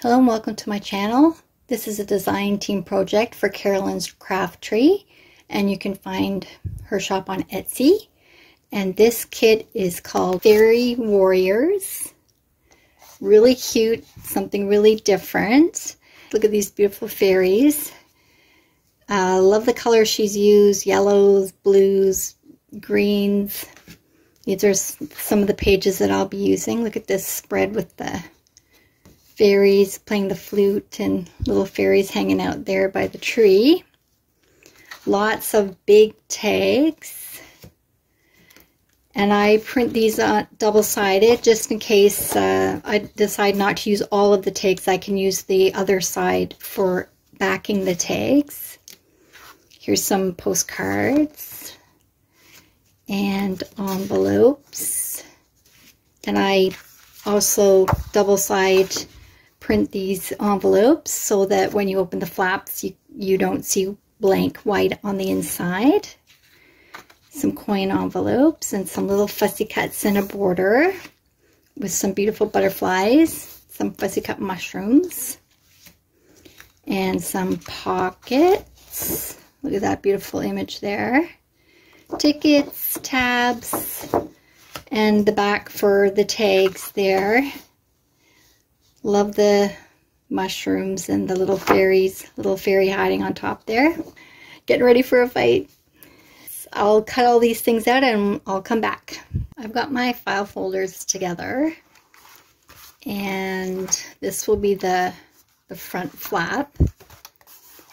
Hello and welcome to my channel. This is a design team project for Carolyn's Craft Tree, and you can find her shop on Etsy. And this kit is called Fairy Warriors. Really cute, something really different. Look at these beautiful fairies. Love the colors she's used, yellows, blues, greens. These are some of the pages that I'll be using. Look at this spread with the fairies playing the flute and little fairies hanging out there by the tree. Lots of big tags. And I print these double-sided just in case I decide not to use all of the tags. I can use the other side for backing the tags. Here's some postcards and envelopes. And I also double-side print these envelopes so that when you open the flaps you don't see blank white on the inside. Some coin envelopes and some little fussy cuts in a border with some beautiful butterflies, some fussy cut mushrooms, and some pockets. Look at that beautiful image there. Tickets, tabs, and the back for the tags there. Love the mushrooms and the little fairies, little fairy hiding on top there. Getting ready for a fight. I'll cut all these things out and I'll come back. I've got my file folders together, and this will be the front flap,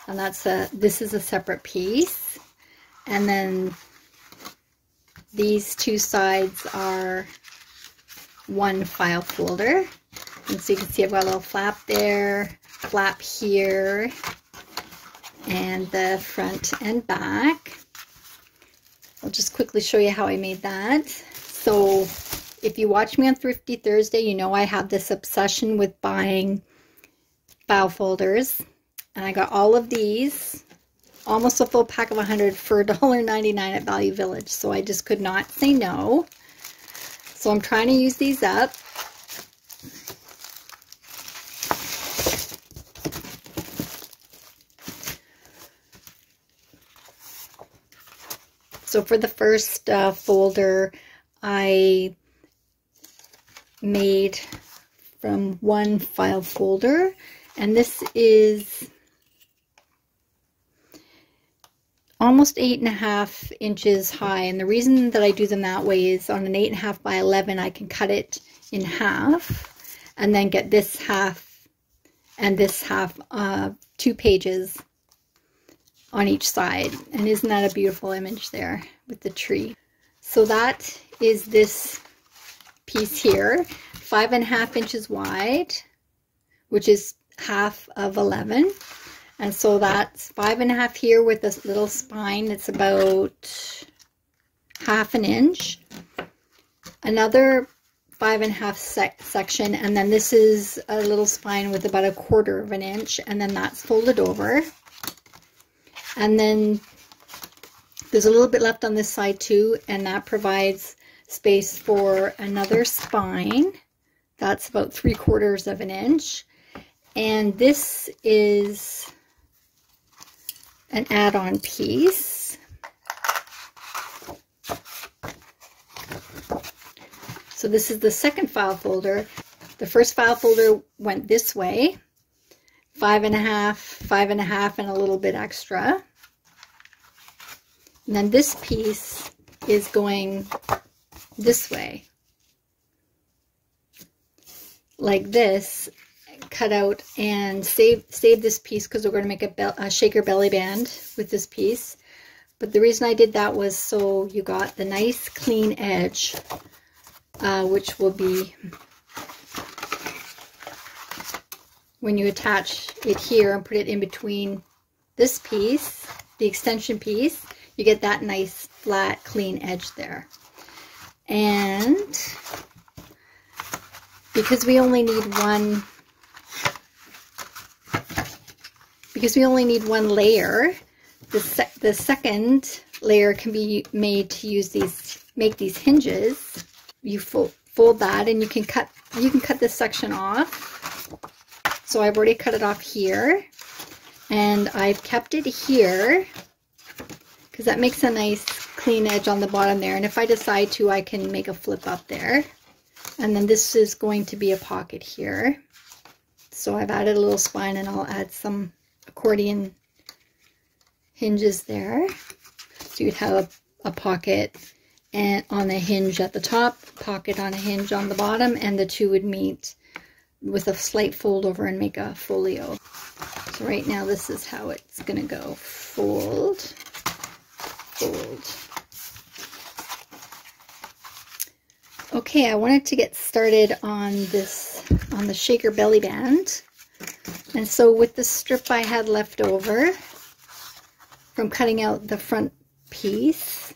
and this is a separate piece, and then these two sides are one file folder. And so you can see I've got a little flap there, flap here, and the front and back. I'll just quickly show you how I made that. So if you watch me on Thrifty Thursday, you know I have this obsession with buying file folders. And I got all of these, almost a full pack of 100 for $1.99 at Value Village. So I just could not say no. So I'm trying to use these up. So for the first folder, I made from one file folder, and this is almost 8.5 inches high. And the reason that I do them that way is on an 8.5 by 11, I can cut it in half and then get this half and this half, 2 pages on each side. And isn't that a beautiful image there with the tree? So that is this piece here, 5.5 inches wide, which is half of 11. And so that's 5.5 here with this little spine. It's about 1/2 inch. Another 5.5 section, and then this is a little spine with about 1/4 inch, and then that's folded over. And then there's a little bit left on this side too, and that provides space for another spine. That's about 3/4 inch. And this is an add-on piece. So this is the second file folder. The first file folder went this way. 5.5, 5.5, and a little bit extra. And then this piece is going this way, like this. Cut out and save this piece because we're going to make a shaker belly band with this piece. But the reason I did that was so you got the nice clean edge, which will be when you attach it here and put it in between this piece, the extension piece, you get that nice flat clean edge there. And because we only need one layer, the second layer can be made to make these hinges. You fold that, and you can cut this section off. So I've already cut it off here, and I've kept it here because that makes a nice clean edge on the bottom there. And if I decide to, I can make a flip up there. And then this is going to be a pocket here. So I've added a little spine, and I'll add some accordion hinges there. So you'd have a pocket and on a hinge at the top, pocket on a hinge on the bottom, and the two would meet with a slight fold over and make a folio. So right now this is how it's gonna go. Fold, fold. Okay, I wanted to get started on this, on the shaker belly band. And so with the strip I had left over from cutting out the front piece,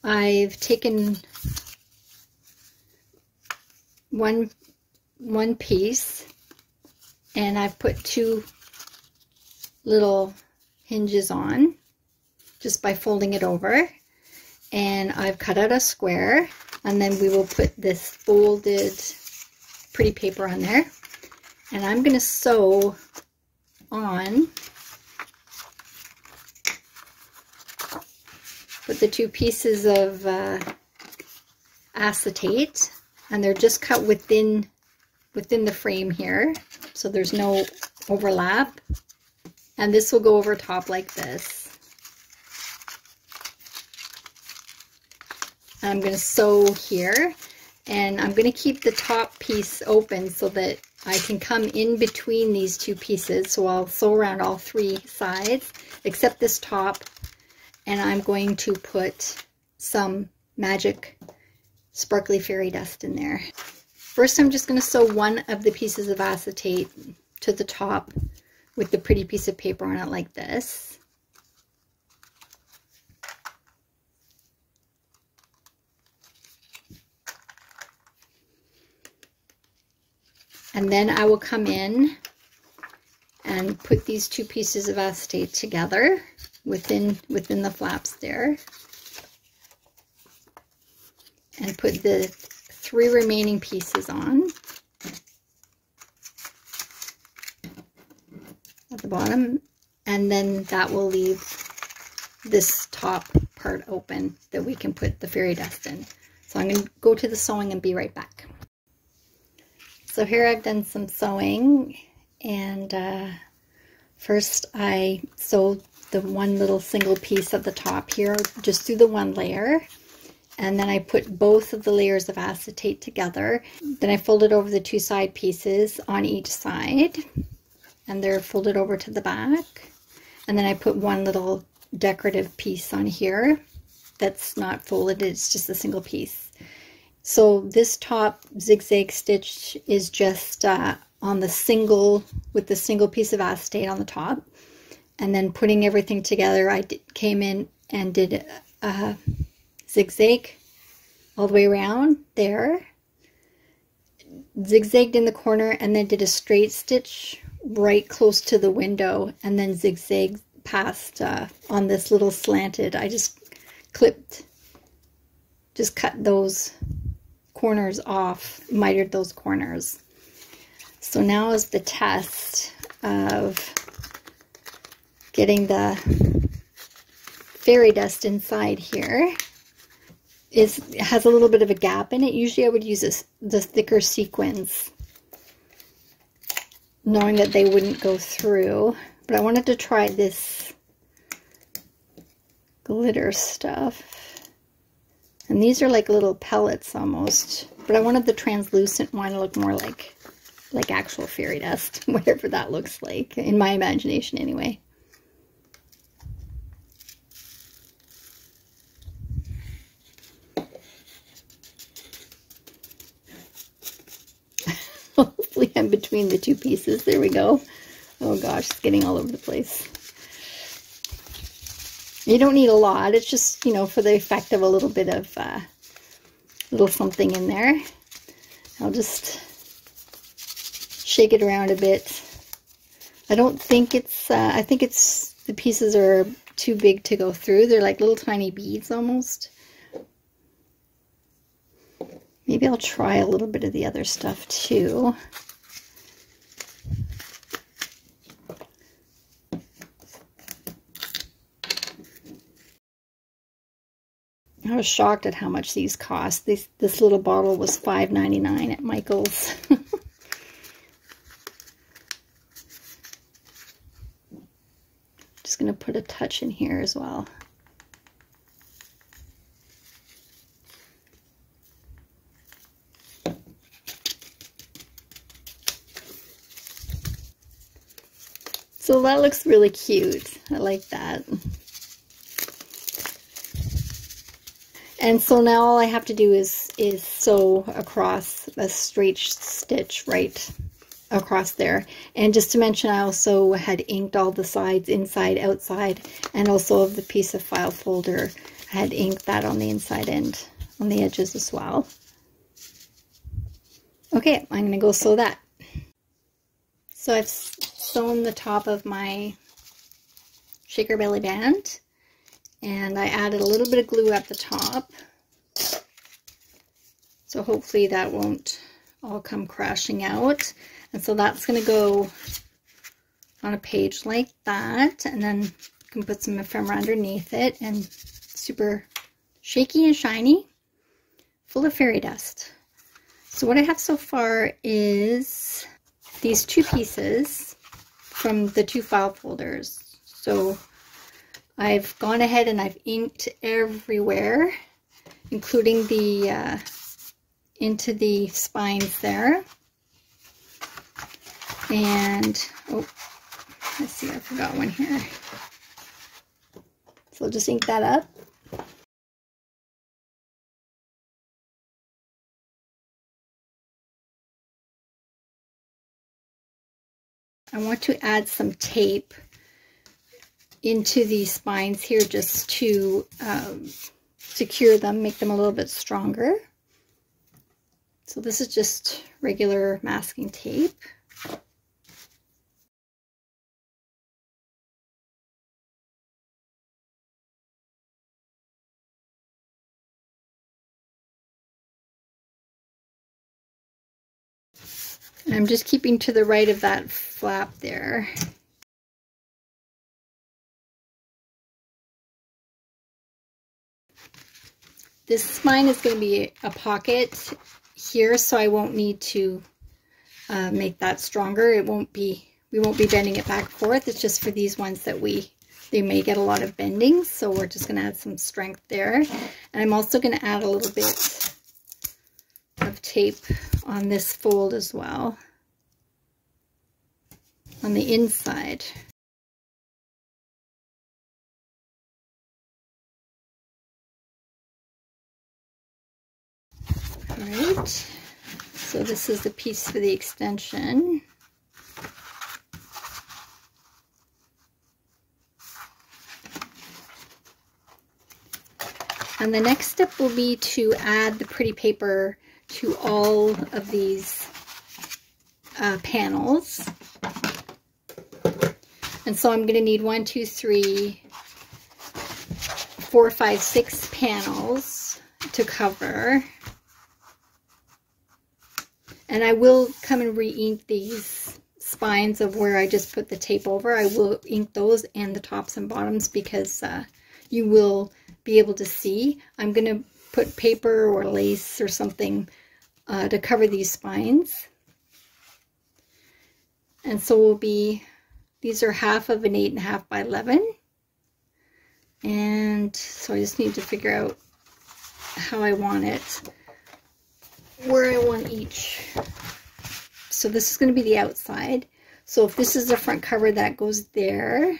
I've taken one piece and I've put two little hinges on just by folding it over, and I've cut out a square, and then we will put this folded pretty paper on there, and I'm going to sew on, put the two pieces of acetate, and they're just cut within the frame here, so there's no overlap, and this will go over top like this. I'm going to sew here, and I'm going to keep the top piece open so that I can come in between these two pieces. So I'll sew around all three sides except this top, and I'm going to put some magic sparkly fairy dust in there. First, I'm just going to sew one of the pieces of acetate to the top with the pretty piece of paper on it like this. And then I will come in and put these two pieces of acetate together within the flaps there, and put the three remaining pieces on at the bottom, and then that will leave this top part open that we can put the fairy dust in. So I'm going to go to the sewing and be right back. So here I've done some sewing, and first I sewed the one little single piece of the top here just through the one layer, and then I put both of the layers of acetate together. Then I folded over the two side pieces on each side, and they're folded over to the back, and then I put one little decorative piece on here that's not folded, it's just a single piece. So this top zigzag stitch is just on the single, with the single piece of acetate on the top. And then putting everything together, I came in and did a zigzag all the way around there. Zigzagged in the corner, and then did a straight stitch right close to the window, and then zigzagged past on this little slanted. I just cut those corners off, mitered those corners. So now is the test of getting the fairy dust inside here. It has a little bit of a gap in it. Usually I would use the thicker sequins, knowing that they wouldn't go through, but I wanted to try this glitter stuff. And these are like little pellets almost, but I wanted the translucent one to look more like actual fairy dust, whatever that looks like, in my imagination anyway. Hopefully I'm between the two pieces. There we go. Oh gosh, it's getting all over the place. You don't need a lot. It's just, you know, for the effect of a little bit of little something in there. I'll just shake it around a bit. I don't think it's, I think it's, the pieces are too big to go through. They're like little tiny beads almost. Maybe I'll try a little bit of the other stuff too. I was shocked at how much these cost. This little bottle was $5.99 at Michael's. Just going to put a touch in here as well. So that looks really cute. I like that. And so now all I have to do is sew across a straight stitch right across there. And just to mention, I also had inked all the sides, inside, outside, and also of the piece of file folder. I had inked that on the inside and on the edges as well. Okay, I'm going to go sew that. So I've sewn the top of my shaker belly band, and I added a little bit of glue at the top. So hopefully that won't all come crashing out. And so that's going to go on a page like that, and then you can put some ephemera underneath it, and super shaky and shiny, full of fairy dust. So what I have so far is these two pieces from the two file folders. So I've gone ahead and I've inked everywhere, including the into the spines there. And oh, let's see, I forgot one here. So I'll just ink that up. I want to add some tape into these spines here just to secure them, make them a little bit stronger. So this is just regular masking tape. And I'm just keeping to the right of that flap there. This spine is going to be a pocket here, so I won't need to make that stronger. We won't be bending it back and forth. It's just for these ones that they may get a lot of bending, so we're just going to add some strength there. And I'm also going to add a little bit of tape on this fold as well, on the inside. All right, so this is the piece for the extension. And the next step will be to add the pretty paper to all of these panels. And so I'm going to need 1, 2, 3, 4, 5, 6 panels to cover. And I will come and re-ink these spines of where I just put the tape over. I will ink those and the tops and bottoms because you will be able to see. I'm going to put paper or lace or something to cover these spines. And so these are half of an 8.5 by 11. And so I just need to figure out how I want it, where I want each. So this is going to be the outside. So if this is the front cover, that goes there.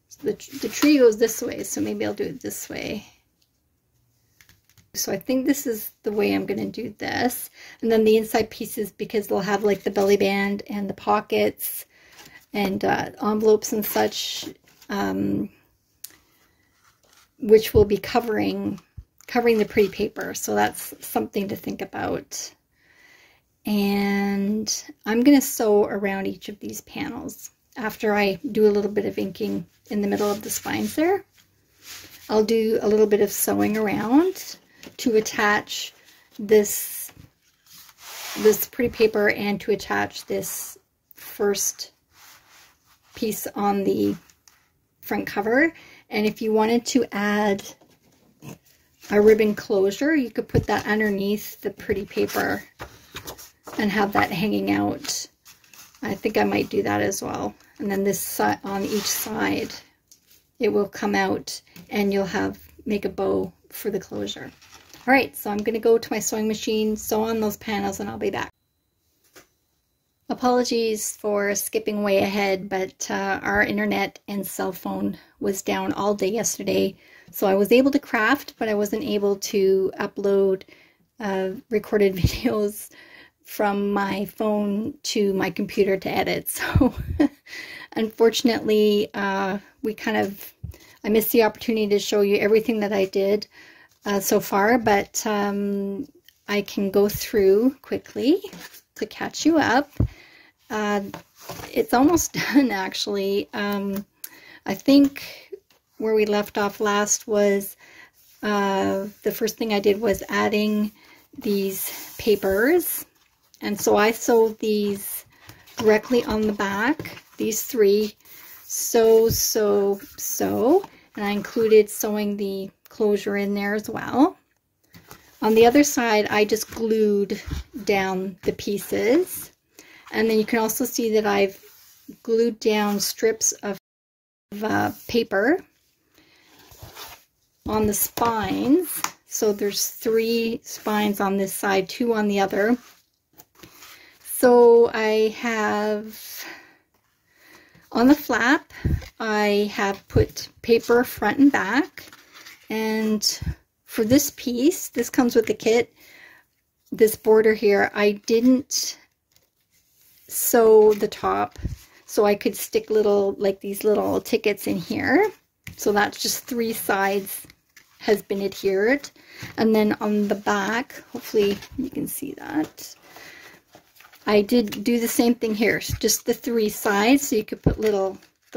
So the tree goes this way, so maybe I'll do it this way. So I think this is the way I'm going to do this. And then the inside pieces, because they'll have like the belly band and the pockets and envelopes and such, which will be covering the pretty paper. So that's something to think about. And I'm going to sew around each of these panels after I do a little bit of inking in the middle of the spines there. I'll do a little bit of sewing around to attach this pretty paper and to attach this first piece on the front cover. And if you wanted to add a ribbon closure, you could put that underneath the pretty paper and have that hanging out. I think I might do that as well. And then this side, on each side, it will come out and you'll make a bow for the closure. All right, so I'm gonna go to my sewing machine, sew on those panels, and I'll be back. Apologies for skipping way ahead, but our internet and cell phone was down all day yesterday. So I was able to craft, but I wasn't able to upload recorded videos from my phone to my computer to edit. So unfortunately, I missed the opportunity to show you everything that I did so far, but I can go through quickly to catch you up. It's almost done, actually. I think where we left off last was the first thing I did was adding these papers. And so I sewed these directly on the back, these three, sew, and I included sewing the closure in there as well. On the other side, I just glued down the pieces. And then you can also see that I've glued down strips of paper on the spines. So there's 3 spines on this side, 2 on the other. So I have, on the flap, I have put paper front and back. And for this piece, this comes with the kit, this border here, I didn't sew the top, so I could stick little, like these little tickets in here. So that's just 3 sides has been adhered. And then on the back, hopefully you can see that, I did do the same thing here, just the 3 sides, so you could put the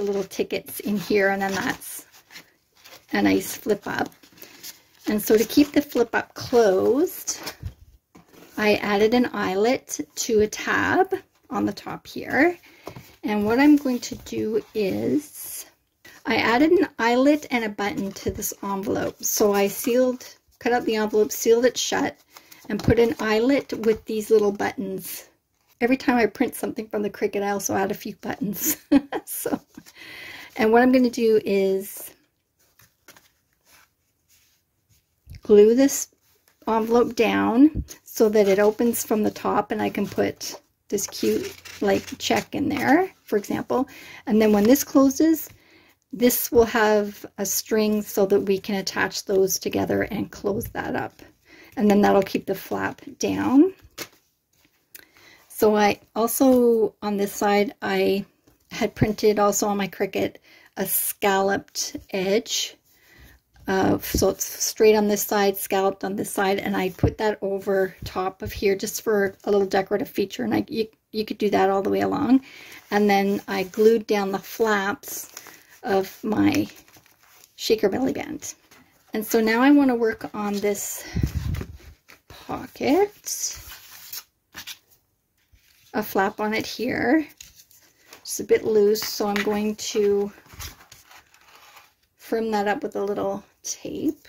little tickets in here, and then that's a nice flip up. And so to keep the flip up closed, I added an eyelet to a tab on the top here. And what I'm going to do is I added an eyelet and a button to this envelope. So I cut out the envelope, sealed it shut, and put an eyelet with these little buttons. Every time I print something from the Cricut, I also add a few buttons. And what I'm going to do is glue this envelope down so that it opens from the top, and I can put this cute like check in there, for example. And then when this closes, this will have a string so that we can attach those together and close that up. And then that'll keep the flap down. So I also, on this side, I had printed also on my Cricut a scalloped edge. So it's straight on this side, scalloped on this side, and I put that over top of here just for a little decorative feature, and you could do that all the way along. And then I glued down the flaps of my shaker belly band. And so now I want to work on this pocket, a flap on it here. It's a bit loose, so I'm going to trim that up with a little tape.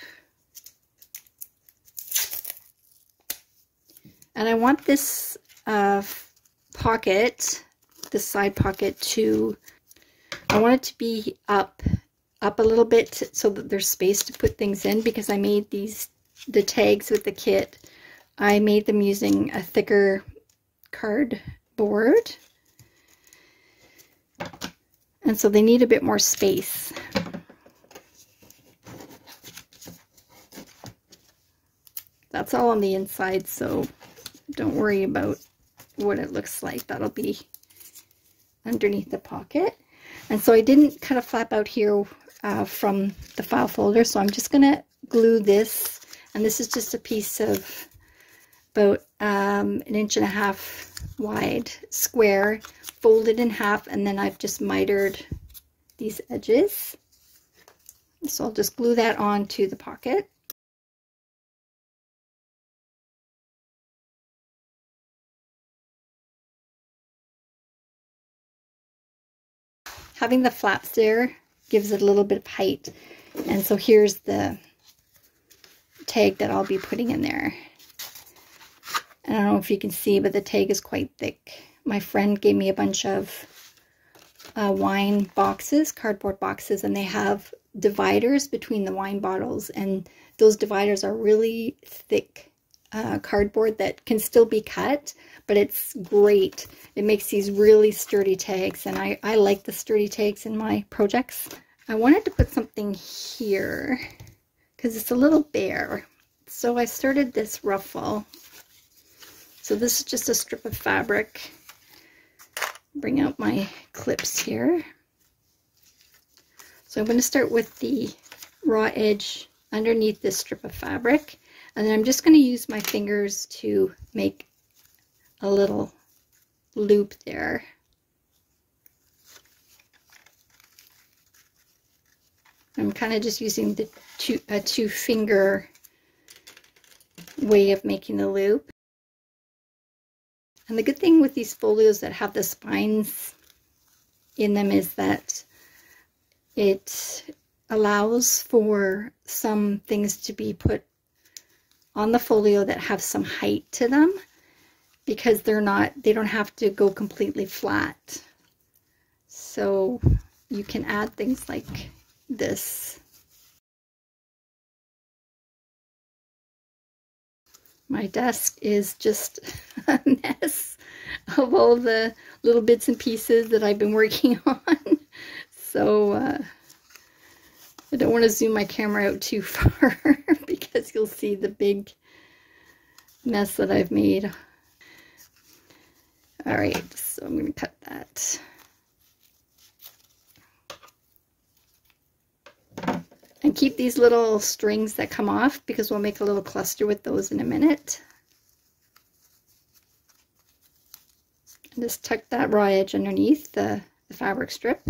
And I want this pocket, this side pocket, I want it to be up a little bit so that there's space to put things in, because I made the tags with the kit. I made them using a thicker cardboard, and so they need a bit more space. That's all on the inside, so don't worry about what it looks like. That'll be underneath the pocket. And so I didn't cut a flap out here from the file folder, so I'm just going to glue this, and this is just a piece of about 1.5 inches wide square, folded in half, and then I've just mitered these edges. So I'll just glue that onto the pocket. Having the flaps there gives it a little bit of height. And so here's the tag that I'll be putting in there. And I don't know if you can see, but the tag is quite thick. My friend gave me a bunch of wine boxes, cardboard boxes, and they have dividers between the wine bottles, and those dividers are really thick cardboard that can still be cut, but it's great. It makes these really sturdy tags, and I like the sturdy tags in my projects. I wanted to put something here because it's a little bare. So I started this ruffle. So this is just a strip of fabric. Bring out my clips here. So I'm going to start with the raw edge underneath this strip of fabric, and then I'm just going to use my fingers to make a little loop there. I'm kind of just using the two finger way of making the loop. And the good thing with these folios that have the spines in them is that it allows for some things to be put on the folio that have some height to them, because they don't have to go completely flat. So you can add things like this. My desk is just a mess of all the little bits and pieces that I've been working on. So I don't want to zoom my camera out too far because you'll see the big mess that I've made. All right, so I'm going to cut that. And keep these little strings that come off because we'll make a little cluster with those in a minute. And just tuck that raw edge underneath the fabric strip.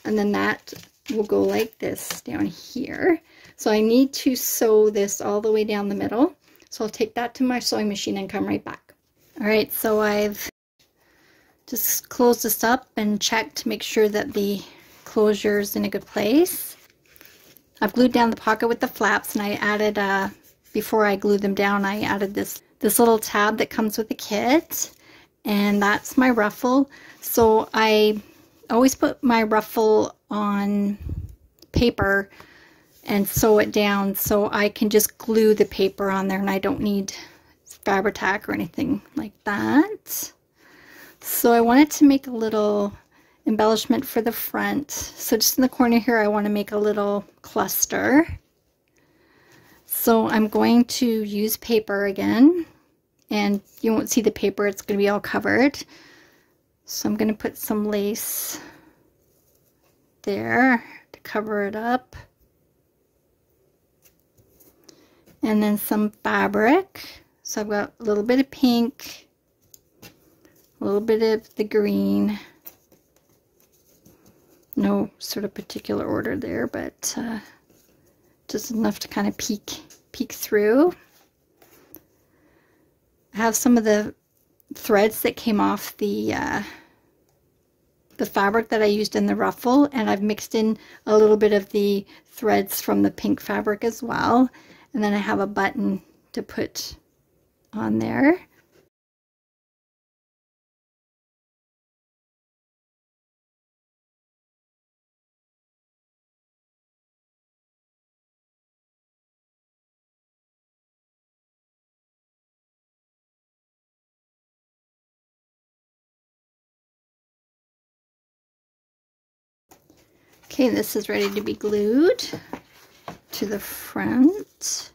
And then that will go like this down here. So I need to sew this all the way down the middle. So I'll take that to my sewing machine and come right back. All right, so I've just closed this up and checked to make sure that the closure is in a good place. I've glued down the pocket with the flaps, and I added, before I glued them down, I added this little tab that comes with the kit, and that's my ruffle. So I always put my ruffle on paper and sew it down so I can just glue the paper on there, and I don't need Fabri-Tac or anything like that. So I wanted to make a little embellishment for the front. So just in the corner here, I want to make a little cluster. So I'm going to use paper again, and you won't see the paper, it's going to be all covered. So I'm going to put some lace there to cover it up, and then some fabric. So I've got a little bit of pink, a little bit of the green. No sort of particular order there, but just enough to kind of peek through. I have some of the threads that came off the fabric that I used in the ruffle, and I've mixed in a little bit of the threads from the pink fabric as well. And then I have a button to put on there. Okay, this is ready to be glued to the front.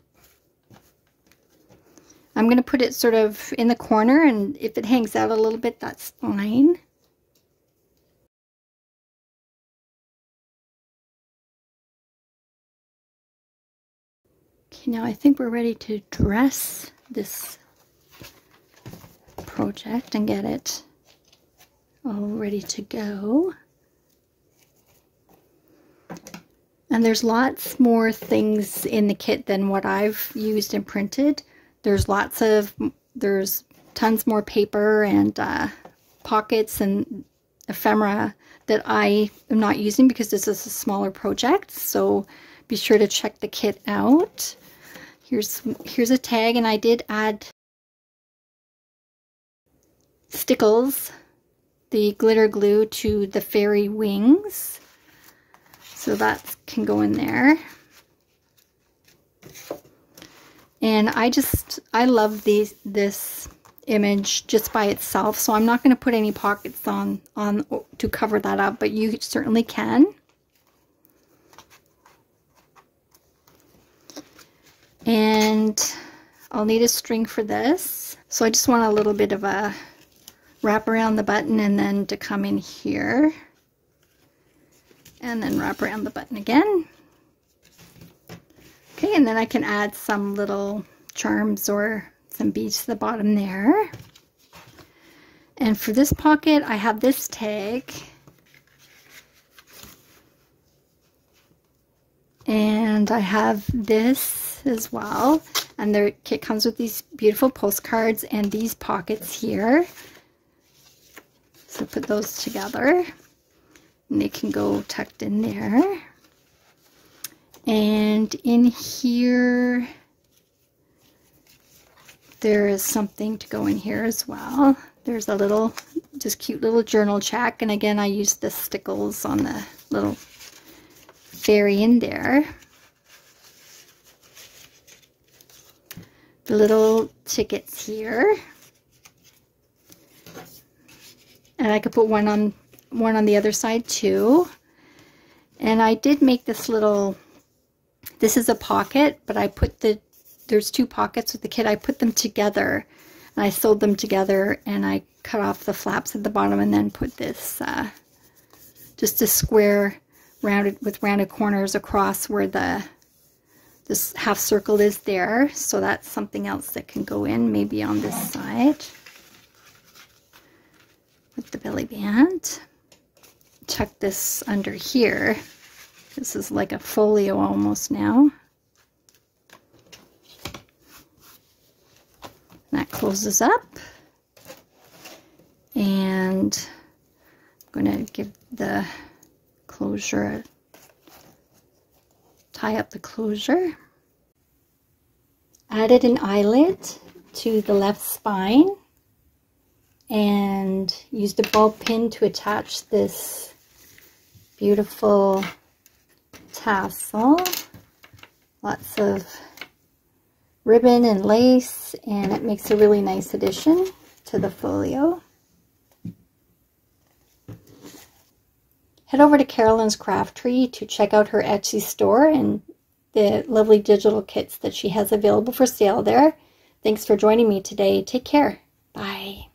I'm going to put it sort of in the corner, and if it hangs out a little bit, that's fine. Okay, now I think we're ready to dress this project and get it all ready to go. And there's lots more things in the kit than what I've used and printed. There's tons more paper and pockets, and ephemera that I am not using because this is a smaller project. So be sure to check the kit out. Here's a tag, and I did add stickles, the glitter glue, to the fairy wings. So that can go in there. And I love this image just by itself, so I'm not going to put any pockets on to cover that up, but you certainly can. And I'll need a string for this, so I just want a little bit of a wrap around the button and then to come in here and then wrap around the button again. Okay, and then I can add some little charms or some beads to the bottom there. And for this pocket, I have this tag. And I have this as well. And the kit comes with these beautiful postcards and these pockets here. So put those together. And they can go tucked in there. And in here, there is something to go in here as well. There's a little, just cute little journal check. And again, I used the stickles on the little fairy in there. The little tickets here. And I could put one on the other side too. And I did make this little, this is a pocket, but I put there's two pockets with the kit. I put them together and I sewed them together, and I cut off the flaps at the bottom and then put this just a square rounded corners across where this half circle is there. So that's something else that can go in maybe on this side with the belly band. Tuck this under here. This is like a folio almost now. That closes up, and I'm going to give the closure, tie up the closure. Added an eyelet to the left spine and used a ball pin to attach this beautiful tassel. Lots of ribbon and lace, and it makes a really nice addition to the folio. Head over to Carolyn's Craft Tree to check out her Etsy store and the lovely digital kits that she has available for sale there. Thanks for joining me today. Take care. Bye.